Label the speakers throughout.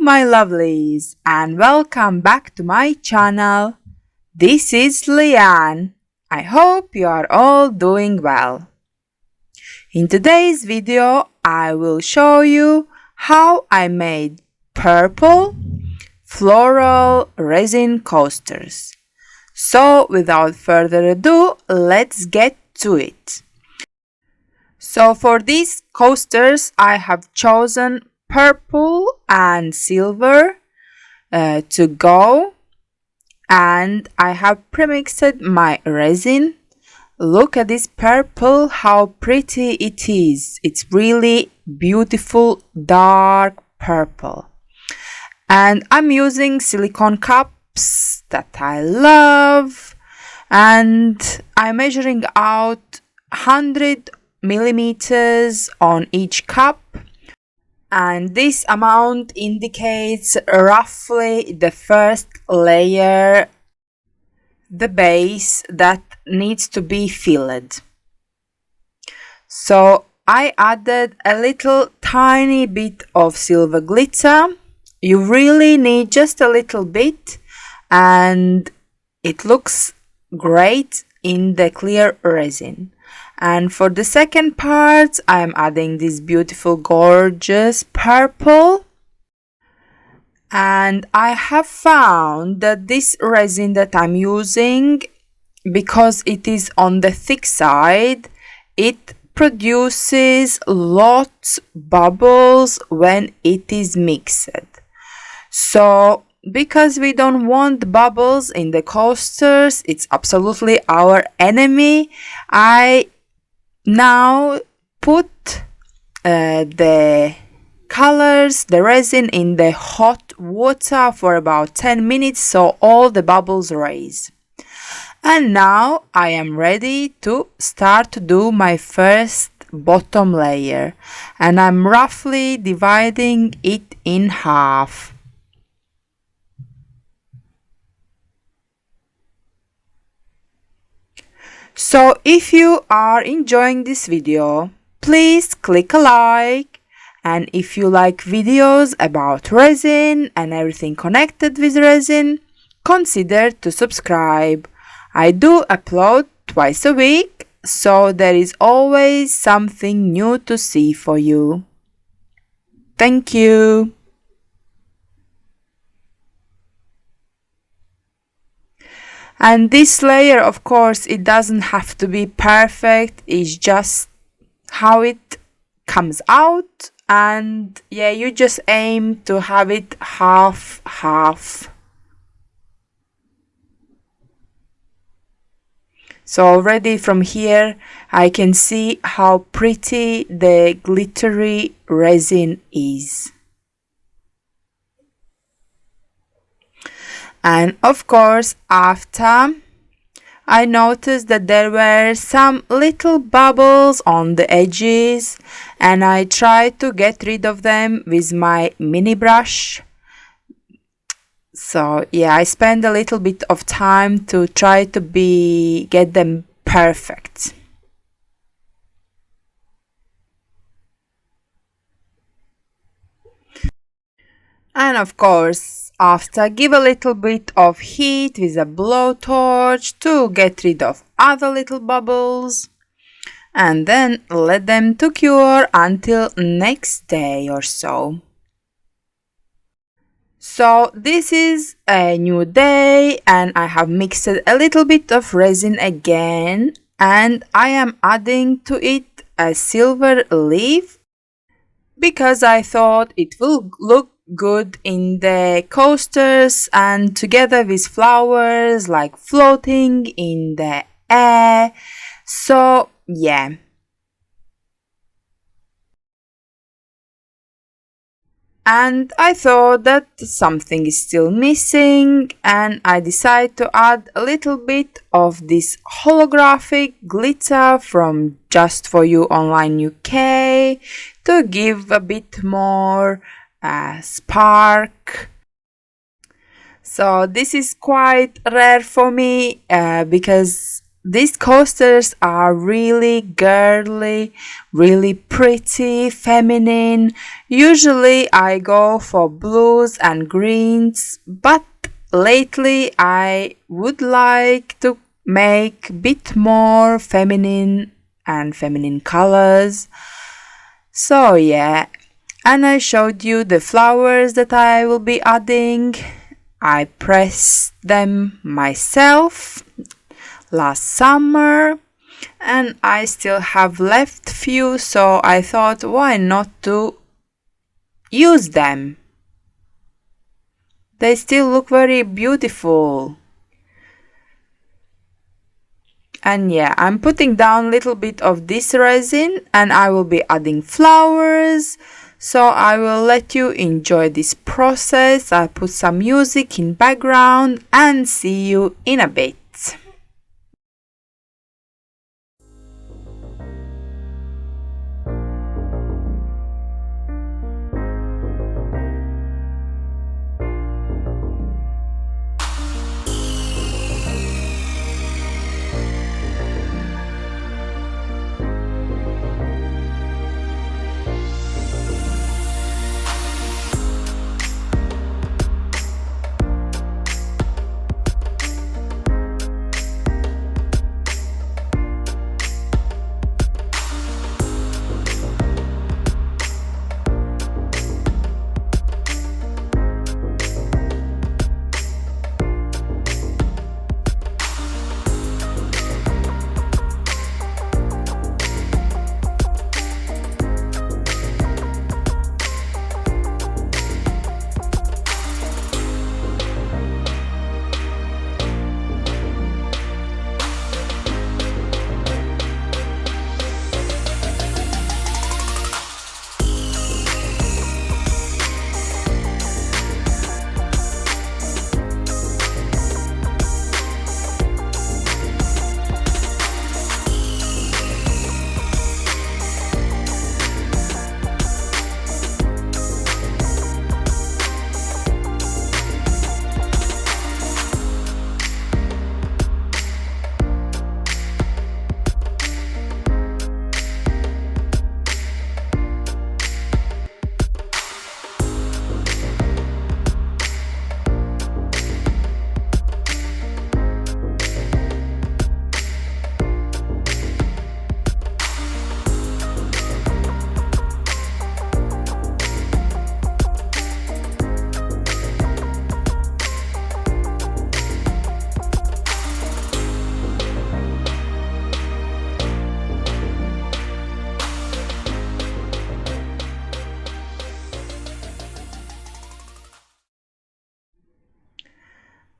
Speaker 1: my lovelies, and welcome back to my channel. This is Leanne. I hope you are all doing well. In today's video, I will show you how I made purple floral resin coasters. So without further ado, let's get to it. So for these coasters, I have chosen purple and silver to go, and I have premixed my resin. Look at this purple, how pretty it is. It's really beautiful dark purple. And I'm using silicone cups that I love, and I'm measuring out 100 millimeters on each cup, and this amount indicates roughly the first layer, the base that needs to be filled. So I added a little tiny bit of silver glitter. You really need just a little bit, and it looks great in the clear resin. And for the second part, I'm adding this beautiful, gorgeous purple. And I have found that this resin that I'm using, because it is on the thick side, it produces lots bubbles when it is mixed. So because we don't want bubbles in the coasters, it's absolutely our enemy, I now put the colors, the resin, in the hot water for about 10 minutes so all the bubbles raise. And now I am ready to start to do my first bottom layer, and I'm roughly dividing it in half. So if you are enjoying this video, please click a like, and if you like videos about resin and everything connected with resin, consider to subscribe. I do upload twice a week, so there is always something new to see for you. Thank you. And this layer, of course, it doesn't have to be perfect, it's just how it comes out, and yeah, you just aim to have it half. So already from here I can see how pretty the glittery resin is. And of course, after, I noticed that there were some little bubbles on the edges, and I tried to get rid of them with my mini brush. So yeah, I spent a little bit of time to try to get them perfect. And of course, after, give a little bit of heat with a blowtorch to get rid of other little bubbles, and then let them to cure until next day or so. So this is a new day, and I have mixed a little bit of resin again, and I am adding to it a silver leaf because I thought it will look good in the coasters and together with flowers like floating in the air. So yeah. And I thought that something is still missing, and I decided to add a little bit of this holographic glitter from Just For You Online UK to give a bit more spark. So this is quite rare for me because these coasters are really girly, really pretty, feminine. Usually I go for blues and greens, but lately I would like to make a bit more feminine and feminine colors. So yeah, and I showed you the flowers that I will be adding. I pressed them myself last summer and I still have left few, so I thought why not to use them. They still look very beautiful. And yeah, I'm putting down a little bit of this resin and I will be adding flowers. So I will let you enjoy this process. I'll put some music in background and see you in a bit.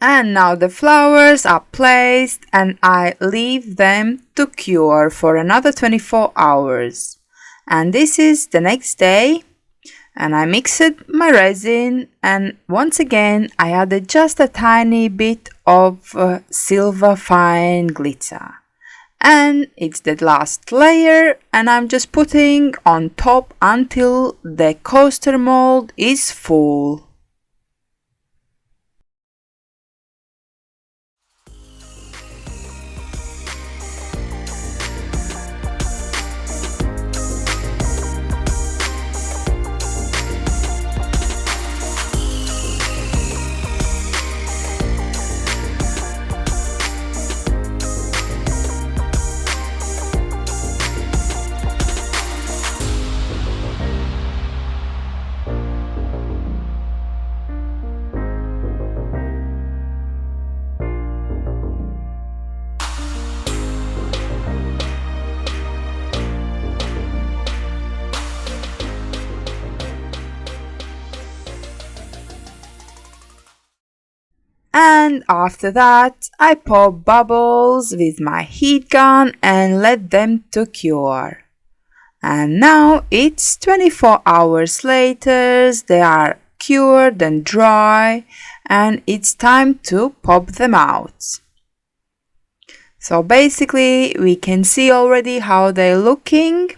Speaker 1: And now the flowers are placed and I leave them to cure for another 24 hours. And this is the next day and I mixed my resin and once again I added just a tiny bit of silver fine glitter. And it's the last layer and I'm just putting on top until the coaster mold is full. And after that, I pop bubbles with my heat gun and let them to cure. And now it's 24 hours later, they are cured and dry, and it's time to pop them out. So basically, we can see already how they're looking.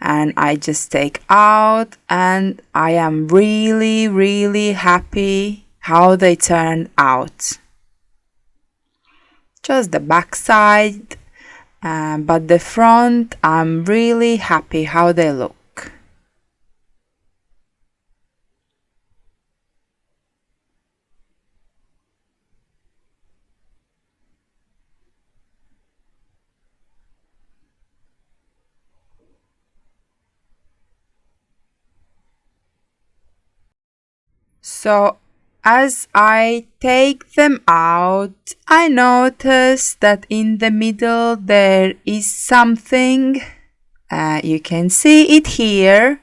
Speaker 1: And I just take out and I am really happy how they turned out. just the back side, but the front, I'm really happy how they look. So as I take them out, I notice that in the middle there is something. You can see it here,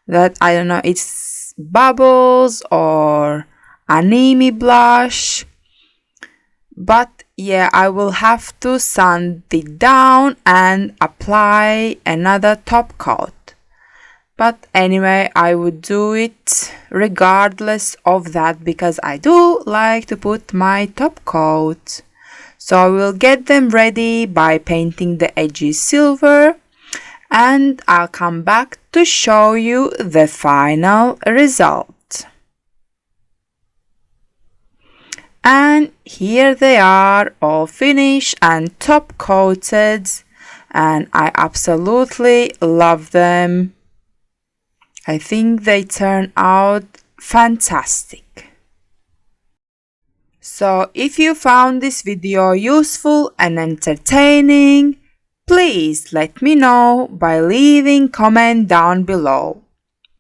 Speaker 1: that I don't know, it's bubbles or anime blush. But yeah, I will have to sand it down and apply another top coat. But anyway, I would do it regardless of that because I do like to put my top coat. So I will get them ready by painting the edges silver, and I'll come back to show you the final result. And here they are, all finished and top coated, and I absolutely love them. I think they turn out fantastic. So if you found this video useful and entertaining, please let me know by leaving comment down below.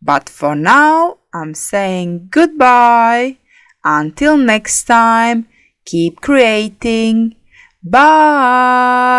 Speaker 1: But for now, I'm saying goodbye. Until next time, keep creating. Bye!